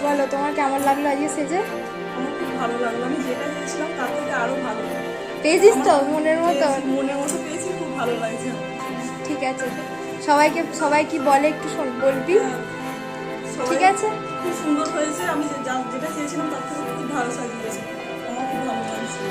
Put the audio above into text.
বলো তোমার কেমন লাগলো আজকে সেজে? আমার খুব ভালো লাগলো, আমি যেটা চেয়েছিলাম তার থেকে আরো ভালো পেয়েছিস তো মনের মতো? মনের মতো পেয়েছি, খুব ভালো লাগছে। ঠিক আছে, সবাই কি বলে একটু বলবি? হ্যাঁ, সবাই ঠিক আছে, খুব সুন্দর হয়েছে, আমি যেটা চেয়েছিলাম তার থেকে খুব ভালো সাজিয়েছে, আমার খুব ভালো লাগছে।